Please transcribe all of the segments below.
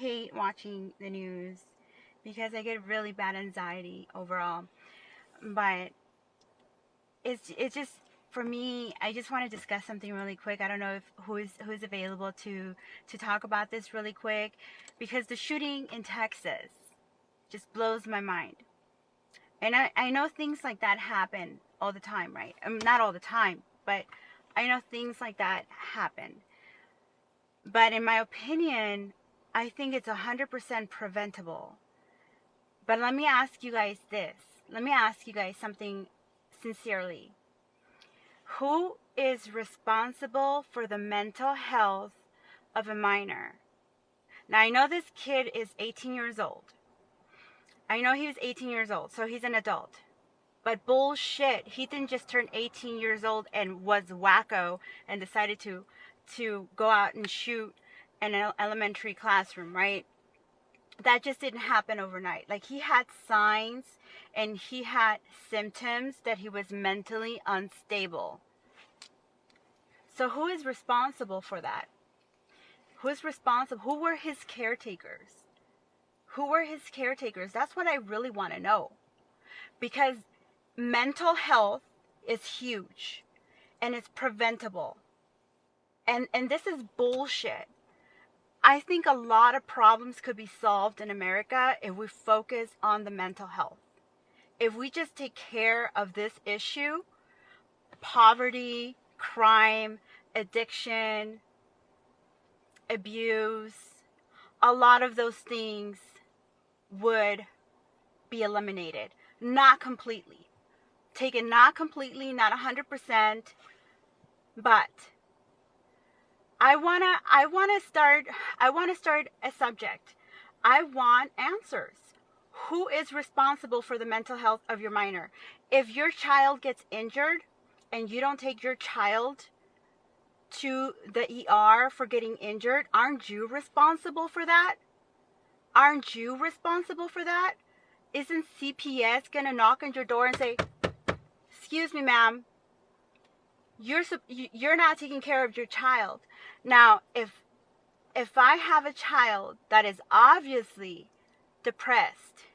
hate watching the news because I get really bad anxiety overall. But it's just for me. I just want to discuss something really quick. I don't know if who's available to talk about this really quick, because the shooting in Texas just blows my mind. And I know things like that happen all the time, right? Not all the time, but I know things like that happen. But in my opinion, I think it's 100% preventable. But let me ask you guys this. Let me ask you guys something sincerely. Who is responsible for the mental health of a minor? Now, I know this kid is 18 years old. I know he was 18 years old, so he's an adult. But bullshit, he didn't just turn 18 years old and was wacko and decided to go out and shoot in an elementary classroom, right? That just didn't happen overnight. Like, he had signs and he had symptoms that he was mentally unstable. So who is responsible for that? Who's responsible? Who were his caretakers? Who were his caretakers? That's what I really want to know. Because mental health is huge and it's preventable. And this is bullshit. I think a lot of problems could be solved in America if we focus on the mental health. If we just take care of this issue, poverty, crime, addiction, abuse, a lot of those things would be eliminated. Not completely. Taken not completely, not 100%, but I wanna start a subject. I want answers. Who is responsible for the mental health of your minor? If your child gets injured and you don't take your child to the ER for getting injured, aren't you responsible for that? Aren't you responsible for that? Isn't CPS gonna knock on your door and say, "Excuse me, ma'am, you're not taking care of your child"? Now, if I have a child that is obviously depressed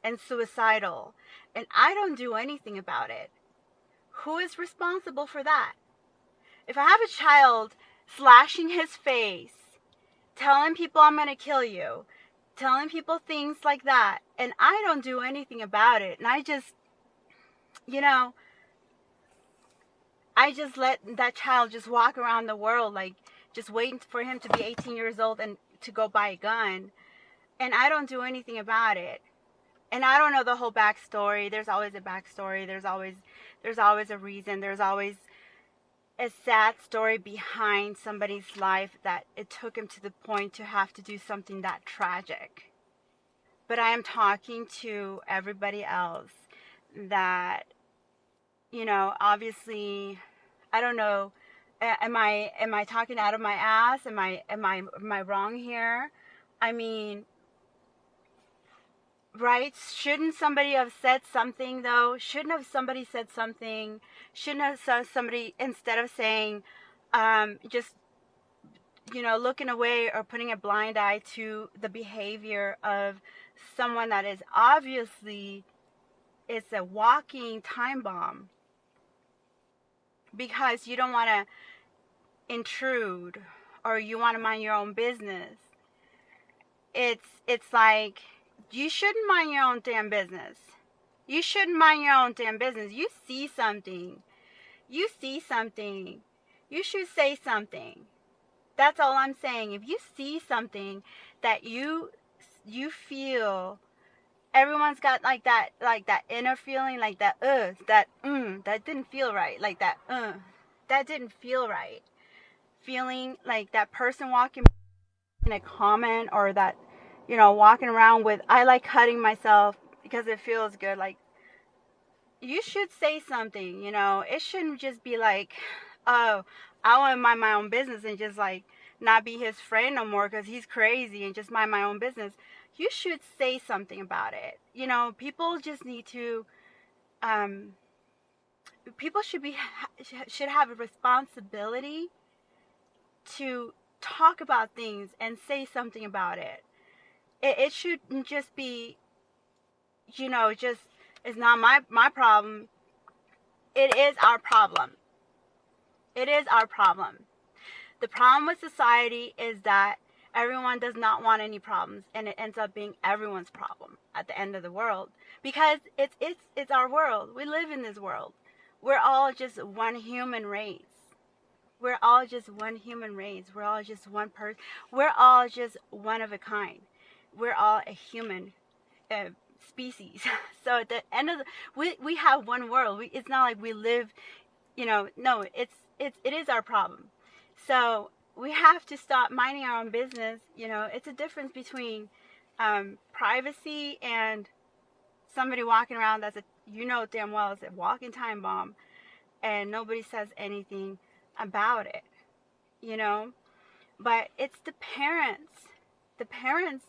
and suicidal and I don't do anything about it, who is responsible for that? If I have a child slashing his face, telling people I'm going to kill you, telling people things like that, and I don't do anything about it, and I just let that child just walk around the world, like, just waiting for him to be 18 years old and to go buy a gun, and I don't do anything about it. And I don't know the whole backstory. There's always a backstory. There's always a reason. There's always a sad story behind somebody's life that it took him to the point to have to do something that tragic. But I am talking to everybody else that, obviously, I don't know. Am I talking out of my ass? Am I wrong here? I mean, right? Shouldn't somebody have said something, though? Shouldn't have somebody said something? Shouldn't have said somebody, instead of saying, just, looking away or putting a blind eye to the behavior of someone that is obviously, it's a walking time bomb, because you don't want to intrude or you want to mind your own business. It's like, you shouldn't mind your own damn business. You shouldn't mind your own damn business. You see something. You should say something. That's all I'm saying. If you see something that you feel, everyone's got like that inner feeling, like that that didn't feel right, like that didn't feel right. Feeling like that person walking in a comment, or that, walking around with, "I like cutting myself because it feels good." Like, you should say something, It shouldn't just be like, "Oh, I want to mind my own business," and just like not be his friend no more because he's crazy, and just mind my own business. You should say something about it. People just need to, people should have a responsibility to talk about things and say something about it. it shouldn't just be, just, it's not my problem. It is our problem. It is our problem. The problem with society is that everyone does not want any problems, and it ends up being everyone's problem at the end of the world, because it's our world. We live in this world. We're all just one human race. We're all just one human race. We're all just one person. We're all just one of a kind. We're all a human uh, species. So at the end of we have one world. It's not like we live, no, it is our problem. So we have to stop minding our own business. It's a difference between privacy and somebody walking around that's damn well it's a walking time bomb, and nobody says anything about it, you know. But it's the parents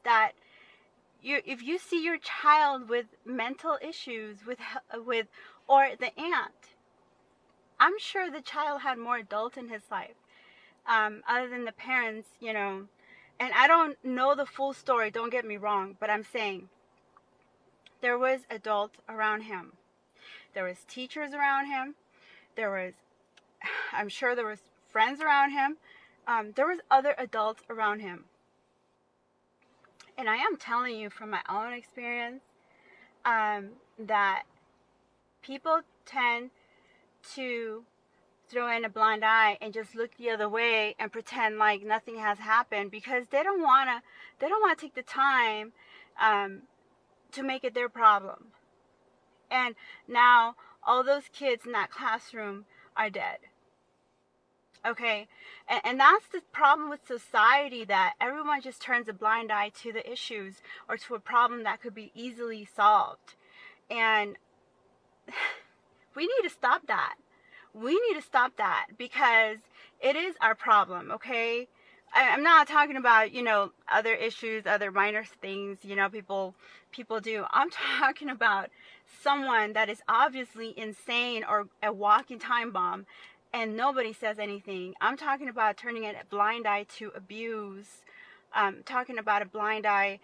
that if you see your child with mental issues with or the aunt, I'm sure the child had more adults in his life, other than the parents, And I don't know the full story, don't get me wrong, but I'm saying there was adults around him. There was teachers around him. I'm sure there was friends around him. There was other adults around him. And I am telling you from my own experience, that people tend to throw in a blind eye and just look the other way and pretend like nothing has happened, because they don't want to take the time to make it their problem. And now all those kids in that classroom are dead. Okay, and that's the problem with society, that everyone just turns a blind eye to the issues or to a problem that could be easily solved. And we need to stop that. We need to stop that, because it is our problem, okay? I'm not talking about, other issues, other minor things, people do. I'm talking about someone that is obviously insane or a walking time bomb, and nobody says anything. I'm talking about turning a blind eye to abuse. Talking about a blind eye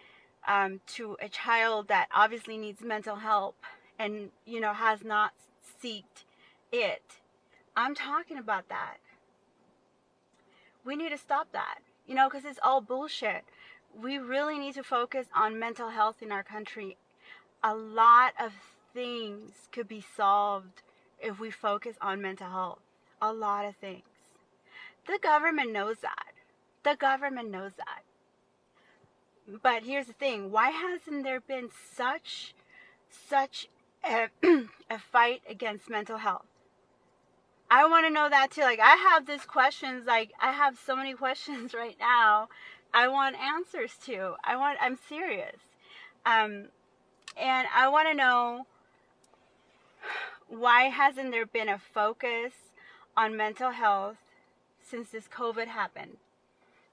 to a child that obviously needs mental help and, has not seeked it. I'm talking about that. We need to stop that, because it's all bullshit. We really need to focus on mental health in our country. A lot of things could be solved if we focus on mental health. A lot of things. The government knows that. The government knows that. But here's the thing. Why hasn't there been such a, a fight against mental health? I want to know that too. Like, I have these questions. Like, I have so many questions right now. I want answers to. I'm serious. And I want to know, why hasn't there been a focus on mental health since this COVID happened?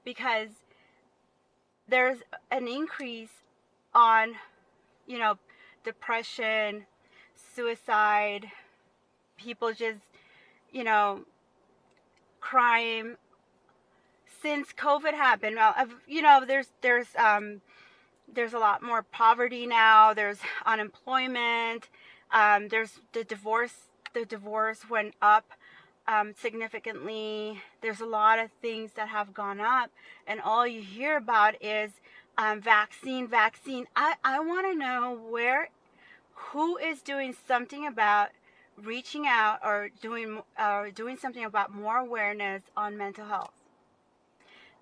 Because there's an increase on, depression, suicide, people just, crime since COVID happened. Well, there's a lot more poverty now. There's unemployment. There's the divorce. The divorce went up significantly. There's a lot of things that have gone up, and all you hear about is vaccine. I want to know who is doing something about reaching out or doing something about more awareness on mental health.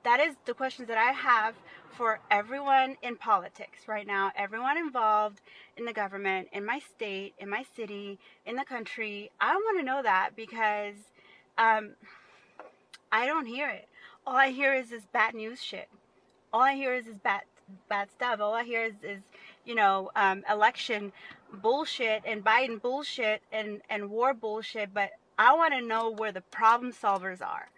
That is the questions that I have for everyone in politics right now, everyone involved in the government, in my state, in my city, in the country. I want to know that, because I don't hear it. All I hear is this bad news shit. All I hear is this bad stuff. All I hear is election bullshit and Biden bullshit and war bullshit. But I want to know where the problem solvers are.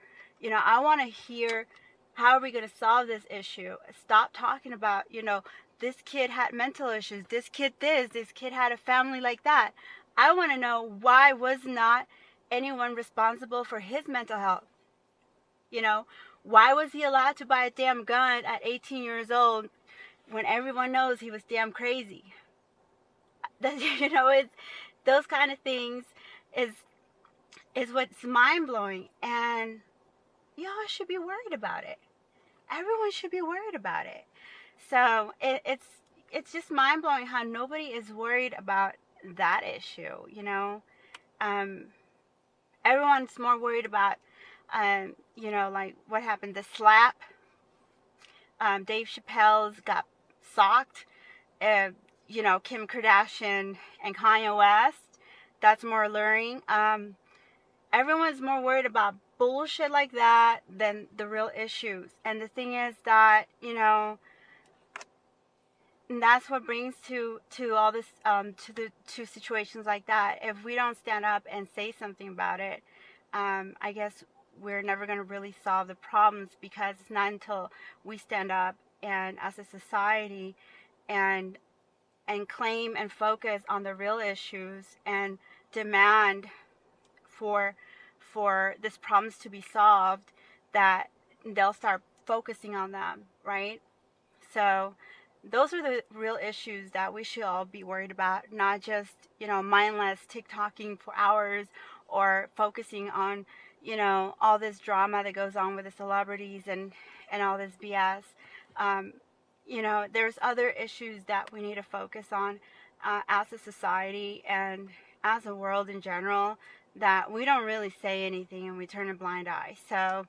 I want to hear, how are we going to solve this issue? Stop talking about, this kid had mental issues, this kid had a family like that. I want to know, why was not anyone responsible for his mental health? Why was he allowed to buy a damn gun at 18 years old when everyone knows he was damn crazy. You know, it's those kind of things is is what's mind blowing, and y'all should be worried about it. Everyone should be worried about it. So it's just mind blowing how nobody is worried about that issue. You know, um, everyone's more worried about you know, like what happened, the slap. Dave Chappelle's got socked. Uh, you know, Kim Kardashian and Kanye West. That's more alluring. Everyone's more worried about bullshit like that than the real issues. And the thing is that, you know, and that's what brings to all this to situations like that. If we don't stand up and say something about it, I guess we're never going to really solve the problems, because it's not until we stand up and as a society and claim and focus on the real issues and demand for this problems to be solved, that they'll start focusing on them, right? So those are the real issues that we should all be worried about, not just, you know, mindless TikToking for hours, or focusing on, you know, all this drama that goes on with the celebrities and all this BS. Um, you know, there's other issues that we need to focus on as a society and as a world in general, that we don't really say anything and we turn a blind eye. So